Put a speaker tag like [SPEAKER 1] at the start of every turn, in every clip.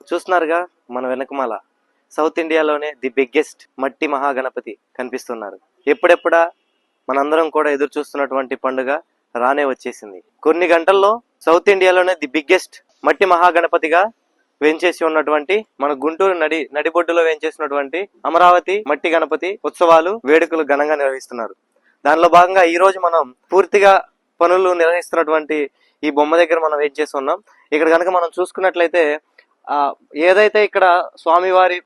[SPEAKER 1] చూస్తున్నారుగా మన వెనకమాల సౌత్ ఇండియాలోనే ది బిగ్గెస్ట్ మట్టి మహాగణపతి కనిపిస్తున్నారు. ఎప్పుడెప్పుడా మనందరం కూడా ఎదురు చూస్తున్నటువంటి పండుగ రానే వచ్చేసింది. కొన్ని గంటల్లో సౌత్ ఇండియాలోనే ది బిగ్గెస్ట్ మట్టి మహాగణపతిగా వేంచేసి ఉన్నటువంటి మన గుంటూరు నడిబొడ్డులో వేంచేసినటువంటి అమరావతి మట్టి గణపతి ఉత్సవాలు వేడుకలు ఘనంగా నిర్వహిస్తున్నారు. దానిలో భాగంగా ఈ రోజు మనం పూర్తిగా పనులు నిర్వహిస్తున్నటువంటి ఈ బొమ్మ దగ్గర మనం వెయిట్ చేసి ఉన్నాం. ఇక్కడ కనుక మనం చూసుకున్నట్లయితే ఏదైతే ఇక్కడ స్వామివారి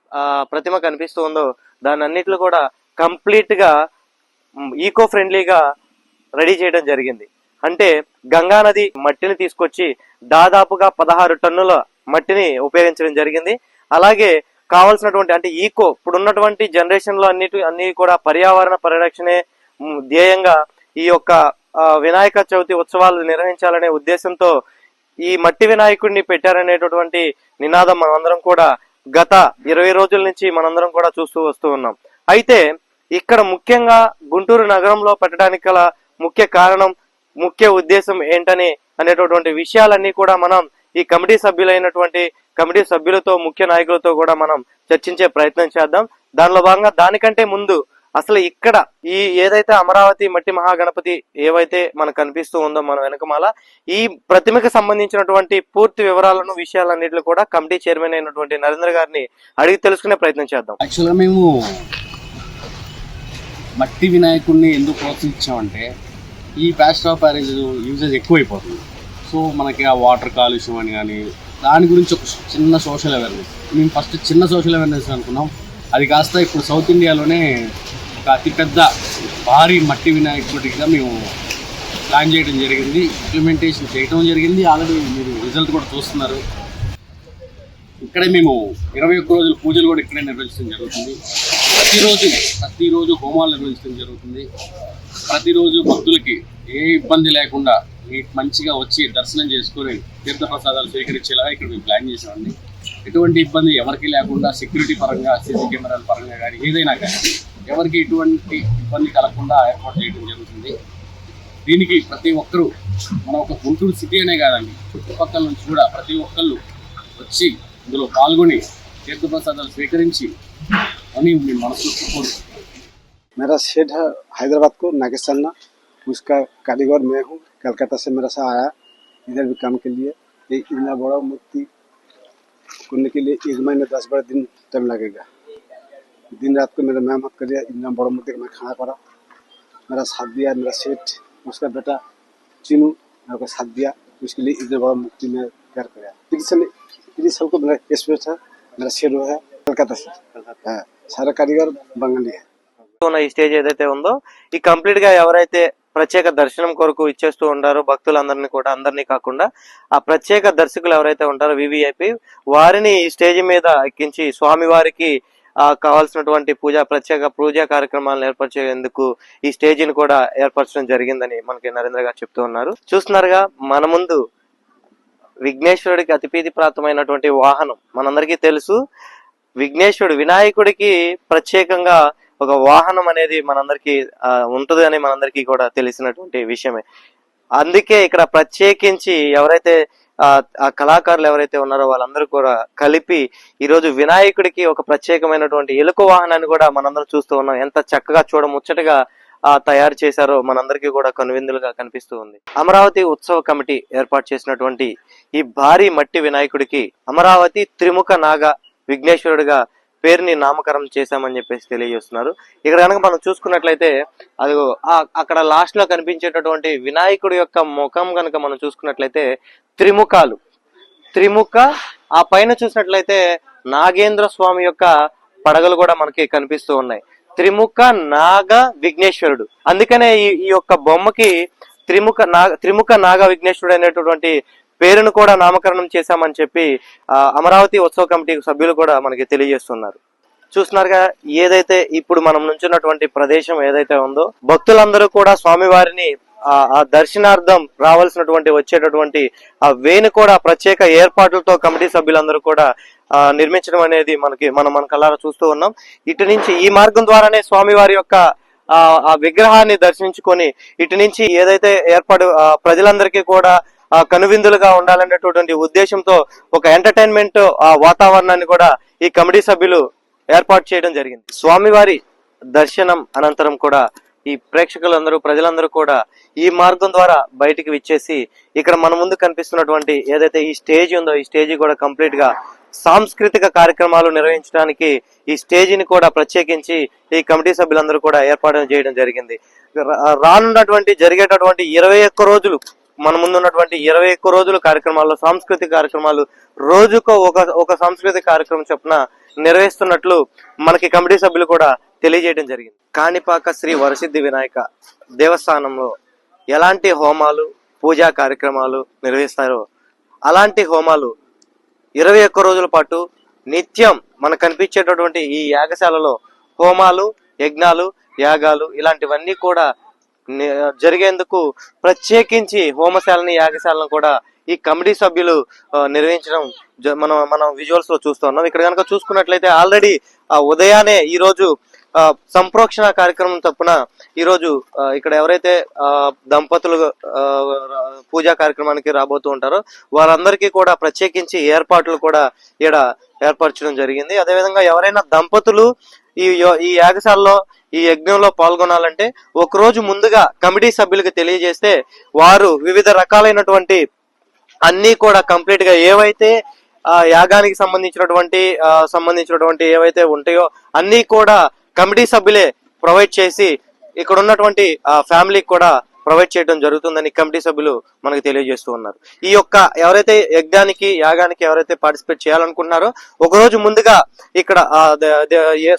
[SPEAKER 1] ప్రతిమ కనిపిస్తూ ఉందో దాని అన్నిట్లో కూడా కంప్లీట్ గా ఈకో ఫ్రెండ్లీగా రెడీ చేయడం జరిగింది. అంటే గంగా నది మట్టిని తీసుకొచ్చి దాదాపుగా 16 టన్నుల మట్టిని ఉపయోగించడం జరిగింది. అలాగే కావాల్సినటువంటి అంటే ఇప్పుడు ఉన్నటువంటి జనరేషన్ లో అన్ని కూడా పర్యావరణ పరిరక్షణే ధ్యేయంగా ఈ యొక్క వినాయక చవితి ఉత్సవాలు నిర్వహించాలనే ఉద్దేశంతో ఈ మట్టి వినాయకుడిని పెట్టారనేటటువంటి నినాదం మనందరం కూడా గత 20 రోజుల నుంచి మనందరం కూడా చూస్తూ వస్తూ ఉన్నాం. అయితే ఇక్కడ ముఖ్యంగా గుంటూరు నగరంలో పెట్టడానికి గల ముఖ్య కారణం, ముఖ్య ఉద్దేశం ఏంటని అనేటటువంటి విషయాలన్నీ కూడా మనం ఈ కమిటీ సభ్యులతో ముఖ్య నాయకులతో కూడా మనం చర్చించే ప్రయత్నం చేద్దాం. దానిలో భాగంగా దానికంటే ముందు అసలు ఇక్కడ ఈ ఏదైతే అమరావతి మట్టి మహాగణపతి ఏవైతే మనకు కనిపిస్తూ ఉందో మన వెనకమాల, ఈ ప్రతిమకు సంబంధించినటువంటి పూర్తి వివరాలను విషయాలన్నింటిలో కూడా కమిటీ చైర్మన్ అయినటువంటి నరేంద్ర గారిని అడిగి తెలుసుకునే ప్రయత్నం చేద్దాం.
[SPEAKER 2] యాక్చువల్గా మేము మట్టి వినాయకుడిని ఎందుకు ప్రోత్సహించామంటే ఈ ప్లాస్టర్ ఆఫ్ ప్యారేజ్ యూజెస్ ఎక్కువైపోతుంది. సో మనకి ఆ వాటర్ కాలుష్యం అని కానీ దాని గురించి ఒక చిన్న సోషల్ అవేర్నెస్, మేము ఫస్ట్ చిన్న సోషల్ అవేర్నెస్ అనుకున్నాం. అది కాస్త ఇప్పుడు సౌత్ ఇండియాలోనే ఒక అతిపెద్ద భారీ మట్టి వినాయకుడిగా మేము ప్లాన్ చేయడం జరిగింది, ఇంప్లిమెంటేషన్ చేయడం జరిగింది. ఆల్రెడీ మీరు రిజల్ట్ కూడా చూస్తున్నారు. ఇక్కడే మేము 21 రోజుల పూజలు కూడా ఇక్కడే నిర్వహించడం జరుగుతుంది. ప్రతిరోజు హోమాలు నిర్వహించడం జరుగుతుంది. ప్రతిరోజు భక్తులకి ఏ ఇబ్బంది లేకుండా మంచిగా వచ్చి దర్శనం చేసుకొని తీర్థప్రసాదాలు స్వీకరించేలాగా ఇక్కడ మేము ప్లాన్ చేసామండి. ఎటువంటి ఇబ్బంది ఎవరికి లేకుండా సెక్యూరిటీ పరంగా, సీసీ కెమెరాల పరంగా కానీ ఏదైనా కానీ ఎవరికి ఎటువంటి ఇబ్బంది కలగకుండా ఏర్పాటు చేయడం జరుగుతుంది. దీనికి ప్రతి ఒక్కరూ మన ఒక గుంటూరు సిటీ అనే కాదండి, చుట్టుపక్కల నుంచి కూడా ప్రతి ఒక్కళ్ళు వచ్చి ఇందులో పాల్గొని తీర్థప్రసాదాలు స్వీకరించి అని మేము మనస్ఫూర్తిగా కోరుకుంటున్నాం.
[SPEAKER 3] मेरा शेड है हैदराबाद को नागेसन्ना, उसका कारीगर मैं हूँ। कलकत्ता से मेरा सा आया इधर भी काम के लिए। ये इतना बड़ा मूर्ति करने के लिए 1 महीने 10-12 दिन टाइम लगेगा। दिन रात को मेरा मेहनत करिए, इतना बड़ा मूर्ति का मैं खाना करा। मेरा साथ दिया मेरा सेठ, उसका बेटा चीनू मेरे को साथ दिया। उसके लिए इतना बड़ा मूर्ति में तैयार कराया। इसलिए सबको मेरा एक्सपर्ट है, मेरा शेड है कलकत्ता से है, सारा कारीगर बंगाली है।
[SPEAKER 1] ఈ స్టేజ్ ఏదైతే ఉందో ఈ కంప్లీట్ గా ఎవరైతే ప్రత్యేక దర్శనం కొరకు ఇచ్చేస్తూ ఉంటారో అందరినీ కాకుండా ఆ ప్రత్యేక దర్శకులు ఎవరైతే ఉంటారో వివిఐపి వారిని ఈ స్టేజ్ మీద ఎక్కించి స్వామి వారికి కావాల్సినటువంటి ప్రత్యేక పూజా కార్యక్రమాలను ఏర్పరిచేందుకు ఈ స్టేజ్ ని కూడా ఏర్పరచడం జరిగిందని మనకి నరేంద్ర గారు చెప్తూ ఉన్నారు. చూస్తున్నారుగా మన ముందు విఘ్నేశ్వరుడికి అతిపీతి ప్రాప్తమైనటువంటి వాహనం. మనందరికీ తెలుసు వినాయకుడికి ప్రత్యేకంగా ఒక వాహనం అనేది మనందరికి ఉంటుంది అని మనందరికీ కూడా తెలిసినటువంటి విషయమే. అందుకే ఇక్కడ ప్రత్యేకించి ఎవరైతే ఆ కళాకారులు ఎవరైతే ఉన్నారో వాళ్ళందరూ కూడా కలిపి ఈరోజు వినాయకుడికి ఒక ప్రత్యేకమైనటువంటి ఎలుక వాహనాన్ని కూడా మనందరం చూస్తూ ఉన్నాం. ఎంత చక్కగా చూడముచ్చటగా తయారు చేశారో మనందరికీ కూడా కనువిందులుగా కనిపిస్తూ ఉంది. అమరావతి ఉత్సవ కమిటీ ఏర్పాటు చేసినటువంటి ఈ భారీ మట్టి వినాయకుడికి అమరావతి త్రిముఖ నాగ విఘ్నేశ్వరుడిగా పేరుని నామకరణం చేశామని చెప్పేసి తెలియజేస్తున్నారు. ఇక్కడ కనుక మనం చూసుకున్నట్లయితే అది అక్కడ లాస్ట్ లో కనిపించేటటువంటి వినాయకుడి యొక్క ముఖం కనుక మనం చూసుకున్నట్లయితే త్రిముఖ ఆ పైన చూసినట్లయితే నాగేంద్ర స్వామి యొక్క పడగలు కూడా మనకి కనిపిస్తూ ఉన్నాయి. త్రిముఖ నాగ విఘ్నేశ్వరుడు. అందుకనే ఈ యొక్క బొమ్మకి త్రిముఖ నాగ విఘ్నేశ్వరుడు అనేటటువంటి పేరును కూడా నామకరణం చేశామని చెప్పి అమరావతి ఉత్సవ కమిటీ సభ్యులు కూడా మనకి తెలియజేస్తున్నారు. చూస్తున్నారుగా ఏదైతే ఇప్పుడు మనం నుంచున్నటువంటి ప్రదేశం ఏదైతే ఉందో భక్తులందరూ కూడా స్వామివారిని ఆ దర్శనార్థం వచ్చేటటువంటి ఆ వేణు కూడా ప్రత్యేక ఏర్పాట్లతో కమిటీ సభ్యులందరూ కూడా నిర్మించడం అనేది మన కళ్ళారా చూస్తూ ఉన్నాం. ఇటు నుంచి ఈ మార్గం ద్వారానే స్వామివారి యొక్క ఆ విగ్రహాన్ని దర్శించుకొని ఇటు నుంచి ఏదైతే ప్రజలందరికీ కూడా కనువిందులుగా ఉండాలనేటువంటి ఉద్దేశంతో ఒక ఎంటర్టైన్మెంట్ వాతావరణాన్ని కూడా ఈ కమిటీ సభ్యులు ఏర్పాటు చేయడం జరిగింది. స్వామివారి దర్శనం అనంతరం కూడా ఈ ప్రేక్షకులందరూ ప్రజలందరూ కూడా ఈ మార్గం ద్వారా బయటికి విచ్చేసి ఇక్కడ మన ముందు కనిపిస్తున్నటువంటి ఏదైతే ఈ స్టేజ్ ఉందో ఈ స్టేజ్ కూడా కంప్లీట్ గా సాంస్కృతిక కార్యక్రమాలు నిర్వహించడానికి ఈ స్టేజిని కూడా ప్రత్యేకించి ఈ కమిటీ సభ్యులందరూ కూడా ఏర్పాటు చేయడం జరిగింది. రానున్నటువంటి జరిగేటటువంటి 21 రోజులు మన ముందున్నటువంటి 21 రోజుల కార్యక్రమాల్లో సాంస్కృతిక కార్యక్రమాలు రోజుకో ఒక సాంస్కృతిక కార్యక్రమం చొప్పున నిర్వహిస్తున్నట్లు మనకి కమిటీ సభ్యులు కూడా తెలియజేయడం జరిగింది. కాణిపాక శ్రీ వరసిద్ధి వినాయక దేవస్థానంలో ఎలాంటి హోమాలు పూజా కార్యక్రమాలు నిర్వహిస్తారో అలాంటి హోమాలు 21 రోజుల పాటు నిత్యం మనకు కనిపించేటటువంటి ఈ యాగశాలలో హోమాలు యజ్ఞాలు యాగాలు ఇలాంటివన్నీ కూడా జరిగేందుకు ప్రత్యేకించి హోమశాలని యాగశాలను కూడా ఈ కమిటీ సభ్యులు నిర్వహించడం మనం విజువల్స్ లో చూస్తున్నాం. ఇక్కడ కనుక చూసుకున్నట్లయితే ఆల్రెడీ ఉదయాన్నే ఈ రోజు సంప్రోక్షణ కార్యక్రమం తప్పున ఈ రోజు ఇక్కడ ఎవరైతే దంపతులు పూజా కార్యక్రమానికి రాబోతూ ఉంటారో వారందరికీ కూడా ప్రత్యేకించి ఏర్పాట్లు కూడా ఇక్కడ ఏర్పరచడం జరిగింది. అదేవిధంగా ఎవరైనా దంపతులు ఈ యాగశాలలో ఈ యజ్ఞంలో పాల్గొనాలంటే ఒక రోజు ముందుగా కమిటీ సభ్యులకు తెలియజేస్తే వారు వివిధ రకాలైనటువంటి అన్ని కూడా కంప్లీట్ గా ఏవైతే యాగానికి సంబంధించినటువంటి ఏవైతే ఉంటాయో అన్ని కూడా కమిటీ సభ్యులే ప్రొవైడ్ చేసి ఇక్కడ ఉన్నటువంటి ఫ్యామిలీకి కూడా ప్రొవైడ్ చేయడం జరుగుతుందని కమిటీ సభ్యులు మనకు తెలియజేస్తూ ఉన్నారు. ఈ యొక్క ఎవరైతే యజ్ఞానికి యాగానికి ఎవరైతే పార్టిసిపేట్ చేయాలనుకుంటున్నారో ఒక రోజు ముందుగా ఇక్కడ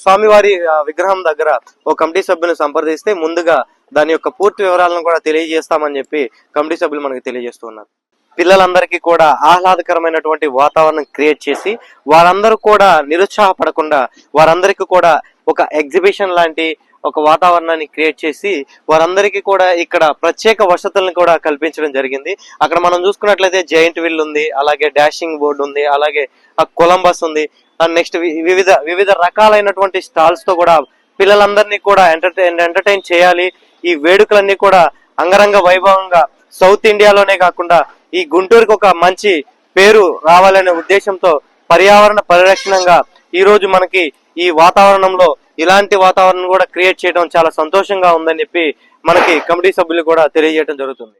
[SPEAKER 1] స్వామివారి విగ్రహం దగ్గర ఒక కమిటీ సభ్యులను సంప్రదిస్తే ముందుగా దాని యొక్క పూర్తి వివరాలను కూడా తెలియజేస్తామని చెప్పి కమిటీ సభ్యులు మనకు తెలియజేస్తూ ఉన్నారు. పిల్లలందరికీ కూడా ఆహ్లాదకరమైనటువంటి వాతావరణం క్రియేట్ చేసి వారందరూ కూడా నిరుత్సాహపడకుండా వారందరికీ కూడా ఒక ఎగ్జిబిషన్ లాంటి ఒక వాతావరణాన్ని క్రియేట్ చేసి వారందరికీ కూడా ఇక్కడ ప్రత్యేక వసతులను కూడా కల్పించడం జరిగింది. అక్కడ మనం చూసుకున్నట్లయితే జైంట్ వీల్ ఉంది, అలాగే డాషింగ్ బోర్డు ఉంది, అలాగే కొలంబస్ ఉంది, నెక్స్ట్ వివిధ రకాలైనటువంటి స్టాల్స్ తో కూడా పిల్లలందరినీ కూడా ఎంటర్టైన్ చేయాలి. ఈ వేడుకలన్నీ కూడా అంగరంగ వైభవంగా సౌత్ ఇండియాలోనే కాకుండా ఈ గుంటూరుకి ఒక మంచి పేరు రావాలనే ఉద్దేశంతో పర్యావరణ పరిరక్షణంగా ఈ రోజు మనకి ఈ వాతావరణంలో ఇలాంటి వాతావరణం కూడా క్రియేట్ చేయడం చాలా సంతోషంగా ఉందని చెప్పి మనకి కమిటీ సభ్యులు కూడా తెలియజేయడం జరుగుతుంది.